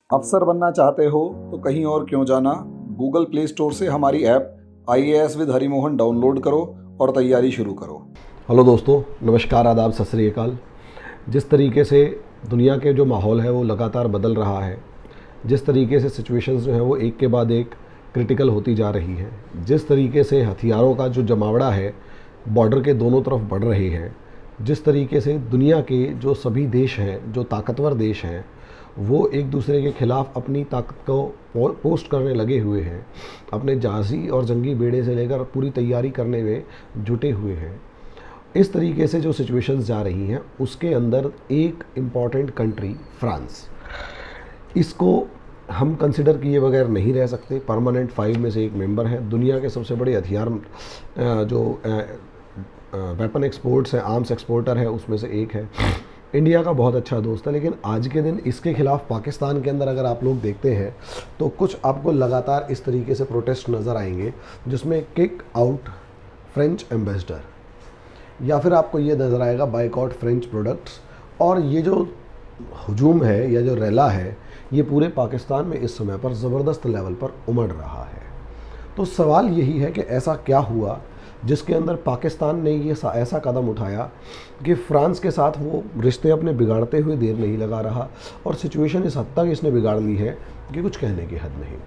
अफसर बनना चाहते हो तो कहीं और क्यों जाना। गूगल प्ले स्टोर से हमारी app IAS with Harimohan download करो और तैयारी शुरू करो। हेलो दोस्तों, नमस्कार, आदाब, सत श्री अकाल। जिस तरीके से दुनिया के जो माहौल है वो लगातार बदल रहा है, जिस तरीके से सिचुएशंस जो है वो एक के बाद एक क्रिटिकल होती जा रही है, जिस तरीके से हथियारों का जो जमावड़ा है बॉर्डर के दोनों तरफ बढ़ रहे हैं, जिस तरीके से दुनिया के जो सभी देश हैं, जो ताकतवर देश हैं, वो एक दूसरे के खिलाफ अपनी ताकत को पोस्ट करने लगे हुए हैं, अपने जहाज़ी और जंगी बेड़े से लेकर पूरी तैयारी करने में जुटे हुए हैं। इस तरीके से जो सिचुएशंस जा रही हैं उसके अंदर एक इम्पॉर्टेंट कंट्री फ्रांस, इसको हम कंसिडर किए बगैर नहीं रह सकते। परमानेंट 5 में से एक मेंबर है। दुनिया के सबसे बड़े हथियार जो वेपन एक्सपोर्ट्स हैं, आर्म्स एक्सपोर्टर है, उसमें से एक है। इंडिया का बहुत अच्छा दोस्त है, लेकिन आज के दिन इसके खिलाफ पाकिस्तान के अंदर अगर आप लोग देखते हैं तो कुछ आपको लगातार इस तरीके से प्रोटेस्ट नज़र आएंगे, जिसमें किक आउट फ्रेंच एम्बेसडर, या फिर आपको ये नज़र आएगा बाइकआउट फ्रेंच प्रोडक्ट्स। और ये जो हजूम है या जो रैला है ये पूरे पाकिस्तान में इस समय पर ज़बरदस्त लेवल पर उमड़ रहा है। तो सवाल यही है कि ऐसा क्या हुआ जिसके अंदर पाकिस्तान ने ये ऐसा कदम उठाया कि फ़्रांस के साथ वो रिश्ते अपने बिगाड़ते हुए देर नहीं लगा रहा, और सिचुएशन इस हद तक इसने बिगाड़ ली है कि कुछ कहने की हद नहीं।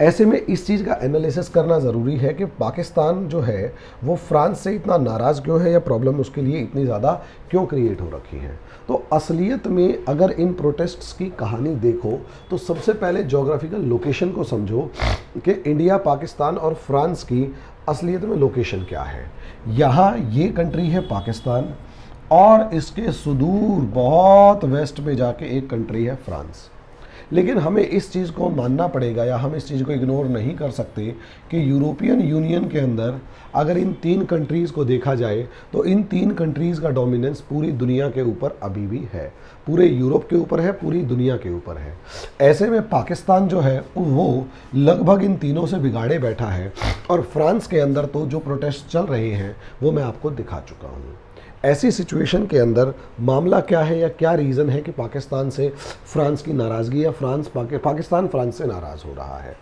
ऐसे में इस चीज़ का एनालिसिस करना ज़रूरी है कि पाकिस्तान जो है वो फ्रांस से इतना नाराज़ क्यों है, या प्रॉब्लम उसके लिए इतनी ज़्यादा क्यों क्रिएट हो रखी है। तो असलियत में अगर इन प्रोटेस्ट्स की कहानी देखो तो सबसे पहले जोग्राफिकल लोकेशन को समझो कि इंडिया, पाकिस्तान और फ्रांस की असलियत में लोकेशन क्या है। यहाँ ये कंट्री है पाकिस्तान, और इसके सुदूर बहुत वेस्ट में जाके एक कंट्री है फ्रांस। लेकिन हमें इस चीज़ को मानना पड़ेगा, या हम इस चीज़ को इग्नोर नहीं कर सकते कि यूरोपियन यूनियन के अंदर अगर इन 3 कंट्रीज़ को देखा जाए तो इन 3 कंट्रीज़ का डोमिनेंस पूरी दुनिया के ऊपर अभी भी है, पूरे यूरोप के ऊपर है, पूरी दुनिया के ऊपर है। ऐसे में पाकिस्तान जो है वो लगभग इन तीनों से बिगाड़े बैठा है, और फ्रांस के अंदर तो जो प्रोटेस्ट चल रहे हैं वो मैं आपको दिखा चुका हूँ। ऐसी सिचुएशन के अंदर मामला क्या है, या क्या रीज़न है कि पाकिस्तान से फ्रांस की नाराज़गी, या पाकिस्तान फ्रांस से नाराज़ हो रहा है।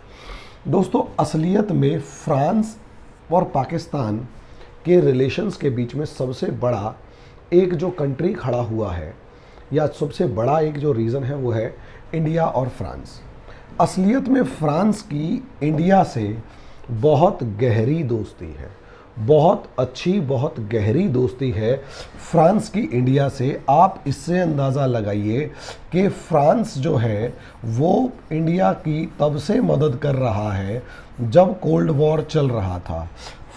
दोस्तों, असलियत में फ्रांस और पाकिस्तान के रिलेशंस के बीच में सबसे बड़ा एक जो कंट्री खड़ा हुआ है, या सबसे बड़ा एक जो रीज़न है वो है इंडिया और फ्रांस। असलियत में फ्रांस की इंडिया से बहुत गहरी दोस्ती है, बहुत अच्छी, बहुत गहरी दोस्ती है फ्रांस की इंडिया से। आप इससे अंदाज़ा लगाइए कि फ्रांस जो है वो इंडिया की तब से मदद कर रहा है जब कोल्ड वॉर चल रहा था।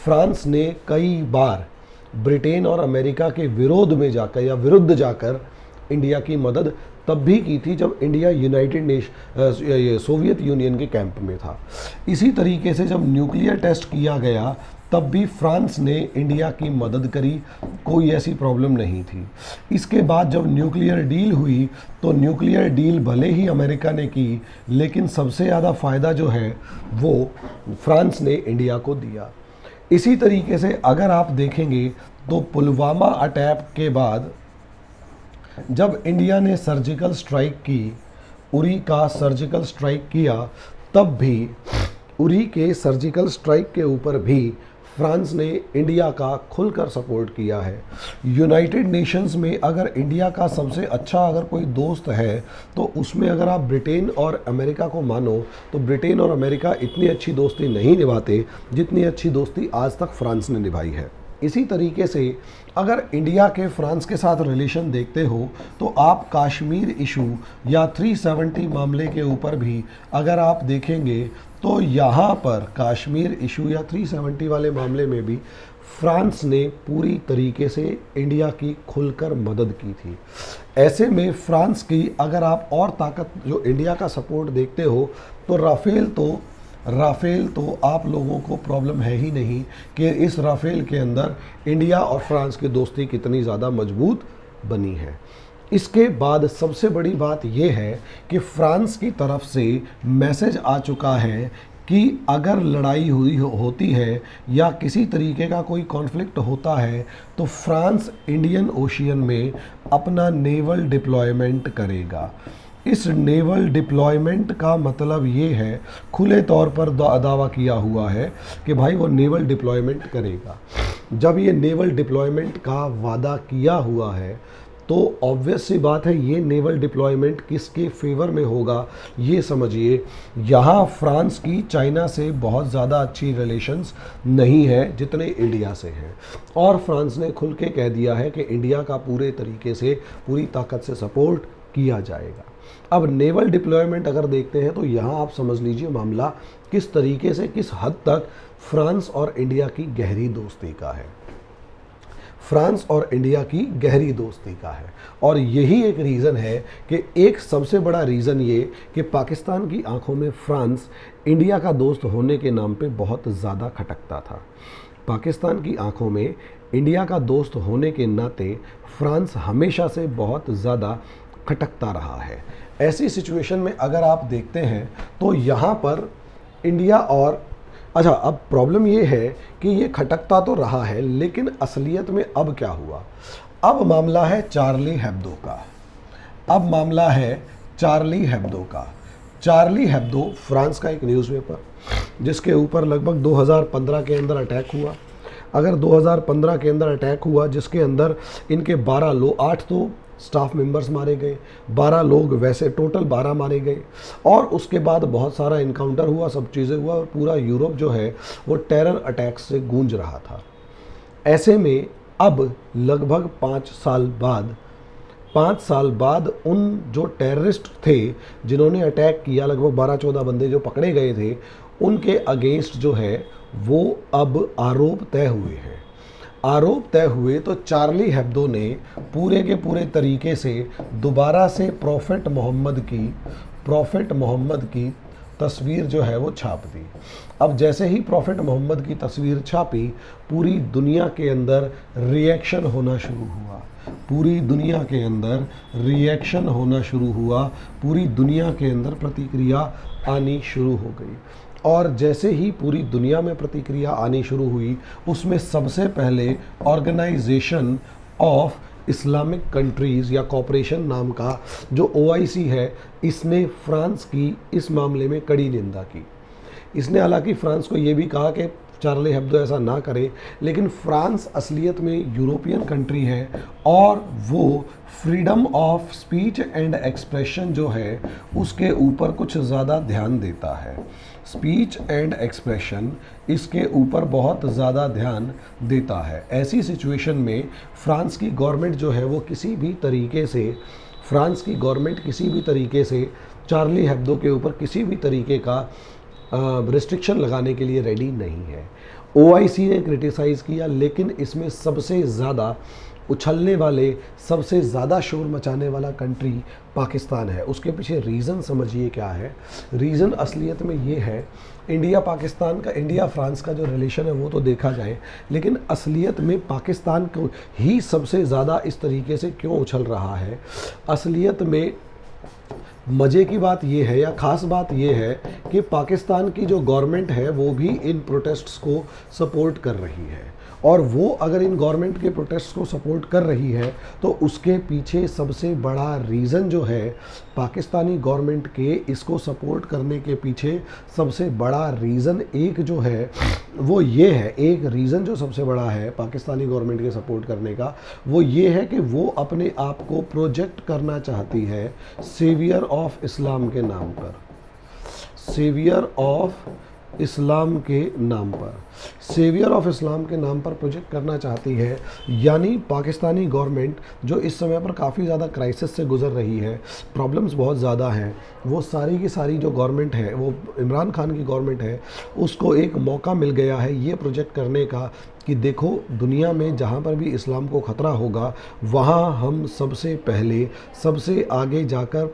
फ्रांस ने कई बार ब्रिटेन और अमेरिका के विरोध में जाकर या विरुद्ध जाकर इंडिया की मदद तब भी की थी जब इंडिया सोवियत यूनियन के कैंप में था। इसी तरीके से जब न्यूक्लियर टेस्ट किया गया तब भी फ्रांस ने इंडिया की मदद करी, कोई ऐसी प्रॉब्लम नहीं थी। इसके बाद जब न्यूक्लियर डील हुई तो न्यूक्लियर डील भले ही अमेरिका ने की, लेकिन सबसे ज़्यादा फ़ायदा जो है वो फ्रांस ने इंडिया को दिया। इसी तरीके से अगर आप देखेंगे तो पुलवामा अटैक के बाद जब इंडिया ने सर्जिकल स्ट्राइक की, उरी का सर्जिकल स्ट्राइक किया, तब भी उरी के सर्जिकल स्ट्राइक के ऊपर भी फ्रांस ने इंडिया का खुलकर सपोर्ट किया है। यूनाइटेड नेशंस में अगर इंडिया का सबसे अच्छा अगर कोई दोस्त है तो उसमें अगर आप ब्रिटेन और अमेरिका को मानो तो ब्रिटेन और अमेरिका इतनी अच्छी दोस्ती नहीं निभाते जितनी अच्छी दोस्ती आज तक फ्रांस ने निभाई है। इसी तरीके से अगर इंडिया के फ्रांस के साथ रिलेशन देखते हो तो आप कश्मीर इशू या 370 मामले के ऊपर भी अगर आप देखेंगे तो यहाँ पर कश्मीर इशू या 370 वाले मामले में भी फ्रांस ने पूरी तरीके से इंडिया की खुलकर मदद की थी। ऐसे में फ्रांस की अगर आप और ताकत जो इंडिया का सपोर्ट देखते हो तो राफेल तो आप लोगों को प्रॉब्लम है ही नहीं कि इस राफेल के अंदर इंडिया और फ्रांस की दोस्ती कितनी ज़्यादा मजबूत बनी है। इसके बाद सबसे बड़ी बात यह है कि फ्रांस की तरफ से मैसेज आ चुका है कि अगर लड़ाई होती है या किसी तरीके का कोई कॉन्फ्लिक्ट होता है तो फ्रांस इंडियन ओशियन में अपना नेवल डिप्लॉयमेंट करेगा। इस नेवल डिप्लॉयमेंट का मतलब ये है, खुले तौर पर दावा किया हुआ है कि भाई वो नेवल डिप्लॉयमेंट करेगा। जब ये नेवल डिप्लॉयमेंट का वादा किया हुआ है तो ऑब्वियस सी बात है ये नेवल डिप्लॉयमेंट किसके फेवर में होगा ये समझिए। यहाँ फ्रांस की चाइना से बहुत ज़्यादा अच्छी रिलेशंस नहीं है जितने इंडिया से हैं, और फ्रांस ने खुल के कह दिया है कि इंडिया का पूरे तरीके से पूरी ताकत से सपोर्ट किया जाएगा। अब नेवल डिप्लॉयमेंट अगर देखते हैं तो यहाँ आप समझ लीजिए मामला किस तरीके से, किस हद तक फ्रांस और इंडिया की गहरी दोस्ती का है। फ्रांस और इंडिया की गहरी दोस्ती का है, और यही एक रीज़न है कि एक सबसे बड़ा रीज़न ये कि पाकिस्तान की आंखों में फ्रांस इंडिया का दोस्त होने के नाम पे बहुत ज़्यादा खटकता था। पाकिस्तान की आंखों में इंडिया का दोस्त होने के नाते फ्रांस हमेशा से बहुत ज़्यादा खटकता रहा है। ऐसी सिचुएशन में अगर आप देखते हैं तो यहाँ पर इंडिया और अच्छा, अब प्रॉब्लम ये है कि ये खटकता तो रहा है, लेकिन असलियत में अब क्या हुआ? अब मामला है चार्ली हेब्दो का। अब मामला है चार्ली हेब्दो का। चार्ली हेब्दो फ्रांस का एक न्यूज़पेपर जिसके ऊपर लगभग 2015 के अंदर अटैक हुआ। अगर 2015 के अंदर अटैक हुआ जिसके अंदर इनके 12 लोग, 8 तो स्टाफ मेंबर्स मारे गए, 12 लोग, वैसे टोटल 12 मारे गए, और उसके बाद बहुत सारा इनकाउंटर हुआ, सब चीज़ें हुआ, और पूरा यूरोप जो है वो टेरर अटैक से गूंज रहा था। ऐसे में अब लगभग 5 साल बाद उन जो टेररिस्ट थे जिन्होंने अटैक किया, लगभग 12-14 बंदे जो पकड़े गए थे, उनके अगेंस्ट जो है वो अब आरोप तय हुए हैं। आरोप तय हुए तो चार्ली हेब्दो ने पूरे के पूरे तरीके से दोबारा से प्रॉफिट मोहम्मद की तस्वीर जो है वो छाप दी। अब जैसे ही प्रॉफिट मोहम्मद की तस्वीर छापी, पूरी दुनिया के अंदर रिएक्शन होना शुरू हुआ। पूरी दुनिया के अंदर रिएक्शन होना शुरू हुआ, पूरी दुनिया के अंदर प्रतिक्रिया आनी शुरू हो गई। और जैसे ही पूरी दुनिया में प्रतिक्रिया आनी शुरू हुई, उसमें सबसे पहले ऑर्गेनाइजेशन ऑफ इस्लामिक कंट्रीज़ या कॉपरेशन नाम का जो OIC है, इसने फ्रांस की इस मामले में कड़ी निंदा की। इसने हालांकि फ्रांस को ये भी कहा कि चार्ली हेब्दो ऐसा ना करे, लेकिन फ्रांस असलियत में यूरोपियन कंट्री है और वो freedom of speech and expression जो है उसके ऊपर कुछ ज़्यादा ध्यान देता है। स्पीच एंड एक्सप्रेशन इसके ऊपर बहुत ज़्यादा ध्यान देता है। ऐसी सिचुएशन में फ्रांस की गवर्नमेंट जो है वो किसी भी तरीके से चार्ली हेब्दो के ऊपर किसी भी तरीके का रिस्ट्रिक्शन लगाने के लिए रेडी नहीं है। OIC ने क्रिटिसाइज़ किया, लेकिन इसमें सबसे ज़्यादा उछलने वाले, सबसे ज़्यादा शोर मचाने वाला कंट्री पाकिस्तान है। उसके पीछे रीज़न समझिए क्या है। रीज़न असलियत में ये है, इंडिया फ्रांस का जो रिलेशन है वो तो देखा जाए, लेकिन असलियत में पाकिस्तान को ही सबसे ज़्यादा इस तरीके से क्यों उछल रहा है। असलियत में मज़े की बात ये है या ख़ास बात ये है कि पाकिस्तान की जो गवर्नमेंट है वो भी इन प्रोटेस्ट्स को सपोर्ट कर रही है, और वो अगर इन गवर्नमेंट के प्रोटेस्ट को सपोर्ट कर रही है तो उसके पीछे सबसे बड़ा रीज़न जो है पाकिस्तानी गवर्नमेंट के इसको सपोर्ट करने के पीछे सबसे बड़ा रीज़न एक जो है वो ये है, एक रीज़न जो सबसे बड़ा है पाकिस्तानी गवर्नमेंट के सपोर्ट करने का, वो ये है कि वो अपने आप को प्रोजेक्ट करना चाहती है सेवियर ऑफ इस्लाम के नाम पर। सेवियर ऑफ इस्लाम के नाम पर प्रोजेक्ट करना चाहती है। यानी पाकिस्तानी गवर्नमेंट जो इस समय पर काफ़ी ज़्यादा क्राइसिस से गुज़र रही है, प्रॉब्लम्स बहुत ज़्यादा हैं, वो सारी की सारी जो गवर्नमेंट है, वो इमरान खान की गवर्नमेंट है, उसको एक मौका मिल गया है ये प्रोजेक्ट करने का कि देखो दुनिया में जहाँ पर भी इस्लाम को ख़तरा होगा वहाँ हम सबसे पहले, सबसे आगे जाकर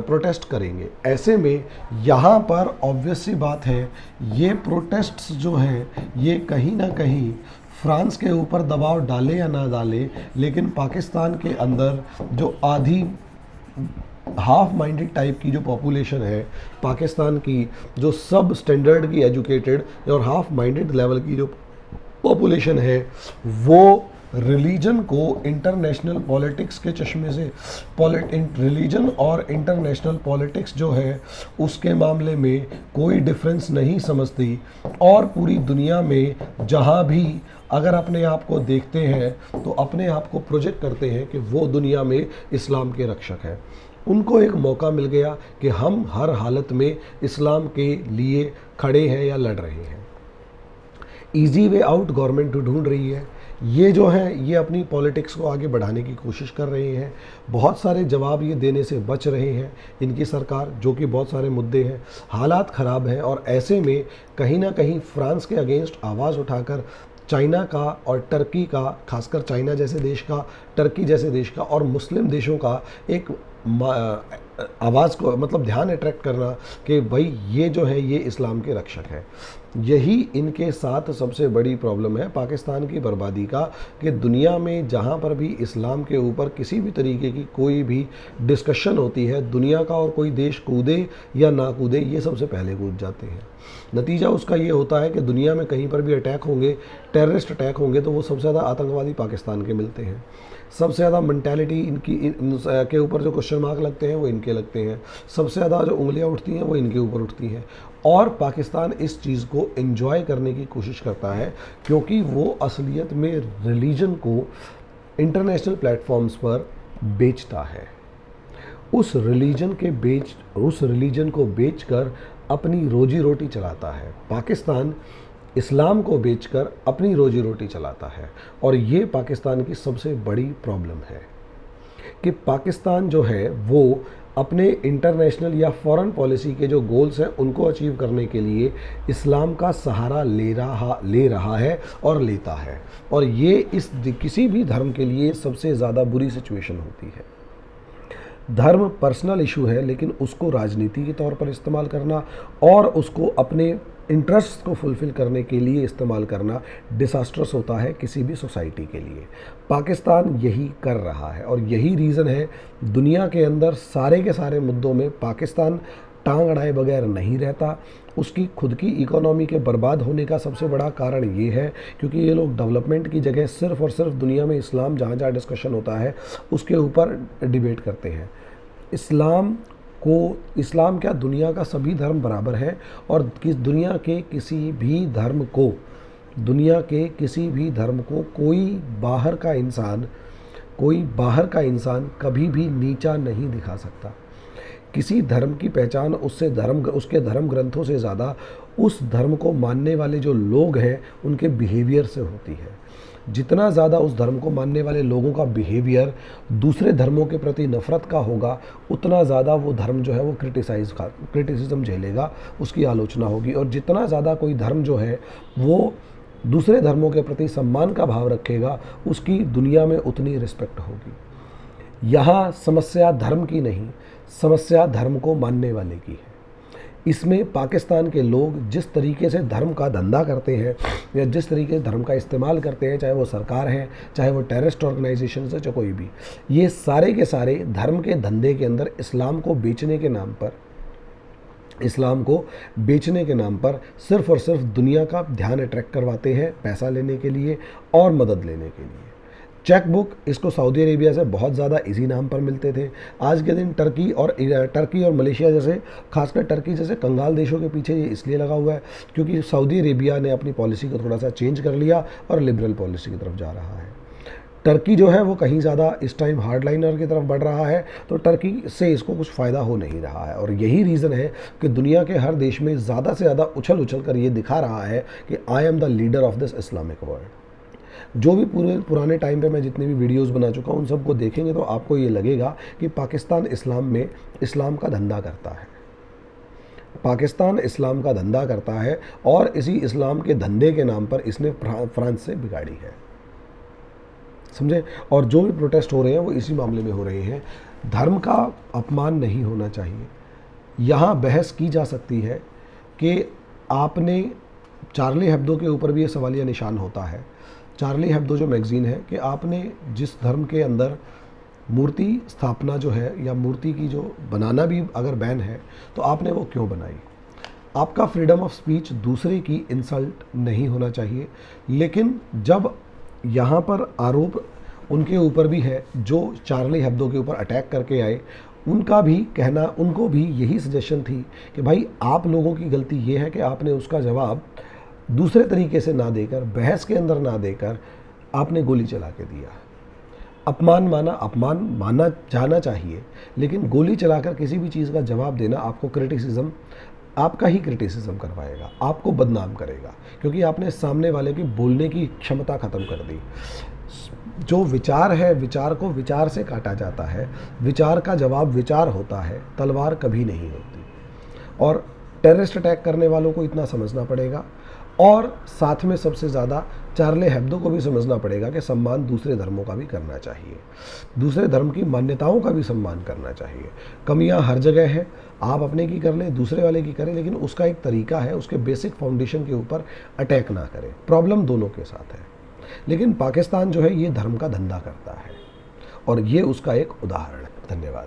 प्रोटेस्ट करेंगे। ऐसे में यहाँ पर ऑब्वियस सी बात है, ये प्रोटेस्ट्स जो हैं ये कहीं ना कहीं फ्रांस के ऊपर दबाव डाले या ना डाले, लेकिन पाकिस्तान के अंदर जो आधी हाफ माइंडेड टाइप की जो पॉपुलेशन है पाकिस्तान की, जो सब स्टैंडर्ड की एजुकेटेड और हाफ माइंडेड लेवल की जो पॉपुलेशन है, वो रिलीजन को इंटरनेशनल पॉलिटिक्स के चश्मे से रिलीजन और इंटरनेशनल पॉलिटिक्स जो है उसके मामले में कोई डिफरेंस नहीं समझती, और पूरी दुनिया में जहाँ भी अगर अपने आप को देखते हैं तो अपने आप को प्रोजेक्ट करते हैं कि वो दुनिया में इस्लाम के रक्षक हैं। उनको एक मौका मिल गया कि हम हर हालत में इस्लाम के लिए खड़े हैं या लड़ रहे हैं। इजी वे आउट गवर्नमेंट ढूंढ रही है। ये जो है ये अपनी पॉलिटिक्स को आगे बढ़ाने की कोशिश कर रहे हैं। बहुत सारे जवाब ये देने से बच रहे हैं इनकी सरकार, जो कि बहुत सारे मुद्दे हैं। हालात ख़राब हैं और ऐसे में कहीं ना कहीं फ्रांस के अगेंस्ट आवाज़ उठाकर चाइना का और टर्की का, खासकर चाइना जैसे देश का, टर्की जैसे देश का और मुस्लिम देशों का एक आवाज़ को मतलब ध्यान अट्रैक्ट करना कि भाई ये जो है ये इस्लाम के रक्षक है। यही इनके साथ सबसे बड़ी प्रॉब्लम है पाकिस्तान की बर्बादी का, कि दुनिया में जहाँ पर भी इस्लाम के ऊपर किसी भी तरीके की कोई भी डिस्कशन होती है, दुनिया का और कोई देश कूदे या ना कूदे, ये सबसे पहले कूद जाते हैं। नतीजा उसका ये होता है कि दुनिया में कहीं पर भी अटैक होंगे, टेररिस्ट अटैक होंगे, तो वो सबसे ज़्यादा आतंकवादी पाकिस्तान के मिलते हैं। सबसे ज़्यादा मेंटालिटी के ऊपर जो क्वेश्चन मार्क लगते हैं वो इनके लगते हैं। सबसे ज़्यादा जो उंगलियां उठती हैं वो इनके ऊपर उठती हैं। और पाकिस्तान इस चीज़ को एंजॉय करने की कोशिश करता है, क्योंकि वो असलियत में रिलीजन को इंटरनेशनल प्लेटफॉर्म्स पर बेचता है। उस रिलीजन को बेचकर अपनी रोजी रोटी चलाता है। पाकिस्तान इस्लाम को बेचकर अपनी रोजी रोटी चलाता है, और ये पाकिस्तान की सबसे बड़ी प्रॉब्लम है कि पाकिस्तान जो है वो अपने इंटरनेशनल या फॉरेन पॉलिसी के जो गोल्स हैं उनको अचीव करने के लिए इस्लाम का सहारा ले रहा है और लेता है। और ये किसी भी धर्म के लिए सबसे ज़्यादा बुरी सिचुएशन होती है। धर्म पर्सनल इशू है, लेकिन उसको राजनीति के तौर पर इस्तेमाल करना और उसको अपने इंटरेस्ट को फुलफ़िल करने के लिए इस्तेमाल करना डिसास्ट्रस होता है किसी भी सोसाइटी के लिए। पाकिस्तान यही कर रहा है, और यही रीज़न है दुनिया के अंदर सारे के सारे मुद्दों में पाकिस्तान टांग अड़ाए बगैर नहीं रहता। उसकी खुद की इकोनॉमी के बर्बाद होने का सबसे बड़ा कारण ये है क्योंकि ये लोग डेवलपमेंट की जगह सिर्फ़ और सिर्फ दुनिया में इस्लाम जहाँ जहाँ डिस्कशन होता है उसके ऊपर डिबेट करते हैं। इस्लाम क्या, दुनिया का सभी धर्म बराबर है, और दुनिया के किसी भी धर्म को कोई बाहर का इंसान कभी भी नीचा नहीं दिखा सकता। किसी धर्म की पहचान उसके धर्म ग्रंथों से ज़्यादा उस धर्म को मानने वाले जो लोग हैं उनके बिहेवियर से होती है। जितना ज़्यादा उस धर्म को मानने वाले लोगों का बिहेवियर दूसरे धर्मों के प्रति नफ़रत का होगा, उतना ज़्यादा वो धर्म जो है वो क्रिटिसिज्म झेलेगा, उसकी आलोचना होगी। और जितना ज़्यादा कोई धर्म जो है वो दूसरे धर्मों के प्रति सम्मान का भाव रखेगा, उसकी दुनिया में उतनी रिस्पेक्ट होगी। यहाँ समस्या धर्म की नहीं, समस्या धर्म को मानने वाले की है। इसमें पाकिस्तान के लोग जिस तरीके से धर्म का धंधा करते हैं या जिस तरीके से धर्म का इस्तेमाल करते हैं, चाहे वो सरकार है, चाहे वो टेररिस्ट ऑर्गेनाइजेशन है, चाहे कोई भी, ये सारे के सारे धर्म के धंधे के अंदर इस्लाम को बेचने के नाम पर सिर्फ़ और सिर्फ दुनिया का ध्यान अट्रैक्ट करवाते हैं, पैसा लेने के लिए और मदद लेने के लिए। चेक बुक इसको सऊदी अरेबिया से बहुत ज़्यादा इसी नाम पर मिलते थे। आज के दिन टर्की और मलेशिया जैसे, खासकर टर्की जैसे कंगाल देशों के पीछे ये इसलिए लगा हुआ है क्योंकि सऊदी अरेबिया ने अपनी पॉलिसी को थोड़ा सा चेंज कर लिया और लिबरल पॉलिसी की तरफ जा रहा है। टर्की जो है वो कहीं ज़्यादा इस टाइम हार्डलाइनर की तरफ बढ़ रहा है, तो टर्की से इसको कुछ फ़ायदा हो नहीं रहा है। और यही रीज़न है कि दुनिया के हर देश में ज़्यादा से ज़्यादा उछल कर ये दिखा रहा है कि I am the leader of this Islamic world. जो भी पुराने टाइम पे मैं जितने भी वीडियोस बना चुका हूँ उन सबको देखेंगे तो आपको ये लगेगा कि पाकिस्तान इस्लाम का धंधा करता है। पाकिस्तान इस्लाम का धंधा करता है और इसी इस्लाम के धंधे के नाम पर इसने फ्रांस से बिगाड़ी है, समझे। और जो भी प्रोटेस्ट हो रहे हैं वो इसी मामले में हो रहे हैं। धर्म का अपमान नहीं होना चाहिए। यहाँ बहस की जा सकती है कि आपने चार्ली हेब्दो के ऊपर भी ये सवालिया निशान होता है। चार्ली हेब्दो जो मैगज़ीन है कि आपने जिस धर्म के अंदर मूर्ति स्थापना जो है या मूर्ति की जो बनाना भी अगर बैन है तो आपने वो क्यों बनाई। आपका फ्रीडम ऑफ स्पीच दूसरे की इंसल्ट नहीं होना चाहिए, लेकिन जब यहाँ पर आरोप उनके ऊपर भी है जो चार्ली हेब्दो के ऊपर अटैक करके आए। उनका भी कहना, उनको भी यही सजेशन थी कि भाई आप लोगों की गलती ये है कि आपने उसका जवाब दूसरे तरीके से ना देकर, बहस के अंदर ना देकर आपने गोली चला के दिया। अपमान माना जाना चाहिए, लेकिन गोली चलाकर किसी भी चीज़ का जवाब देना आपको क्रिटिसिज्म, आपका ही क्रिटिसिज्म करवाएगा, आपको बदनाम करेगा, क्योंकि आपने सामने वाले की बोलने की क्षमता ख़त्म कर दी। जो विचार है, विचार को विचार से काटा जाता है, विचार का जवाब विचार होता है, तलवार कभी नहीं होती। और टेररिस्ट अटैक करने वालों को इतना समझना पड़ेगा, और साथ में सबसे ज़्यादा चार्ली हेब्दो को भी समझना पड़ेगा कि सम्मान दूसरे धर्मों का भी करना चाहिए, दूसरे धर्म की मान्यताओं का भी सम्मान करना चाहिए। कमियां हर जगह है, आप अपने की कर लें, दूसरे वाले की करें, लेकिन उसका एक तरीका है, उसके बेसिक फाउंडेशन के ऊपर अटैक ना करें। प्रॉब्लम दोनों के साथ है, लेकिन पाकिस्तान जो है ये धर्म का धंधा करता है, और ये उसका एक उदाहरण है। धन्यवाद।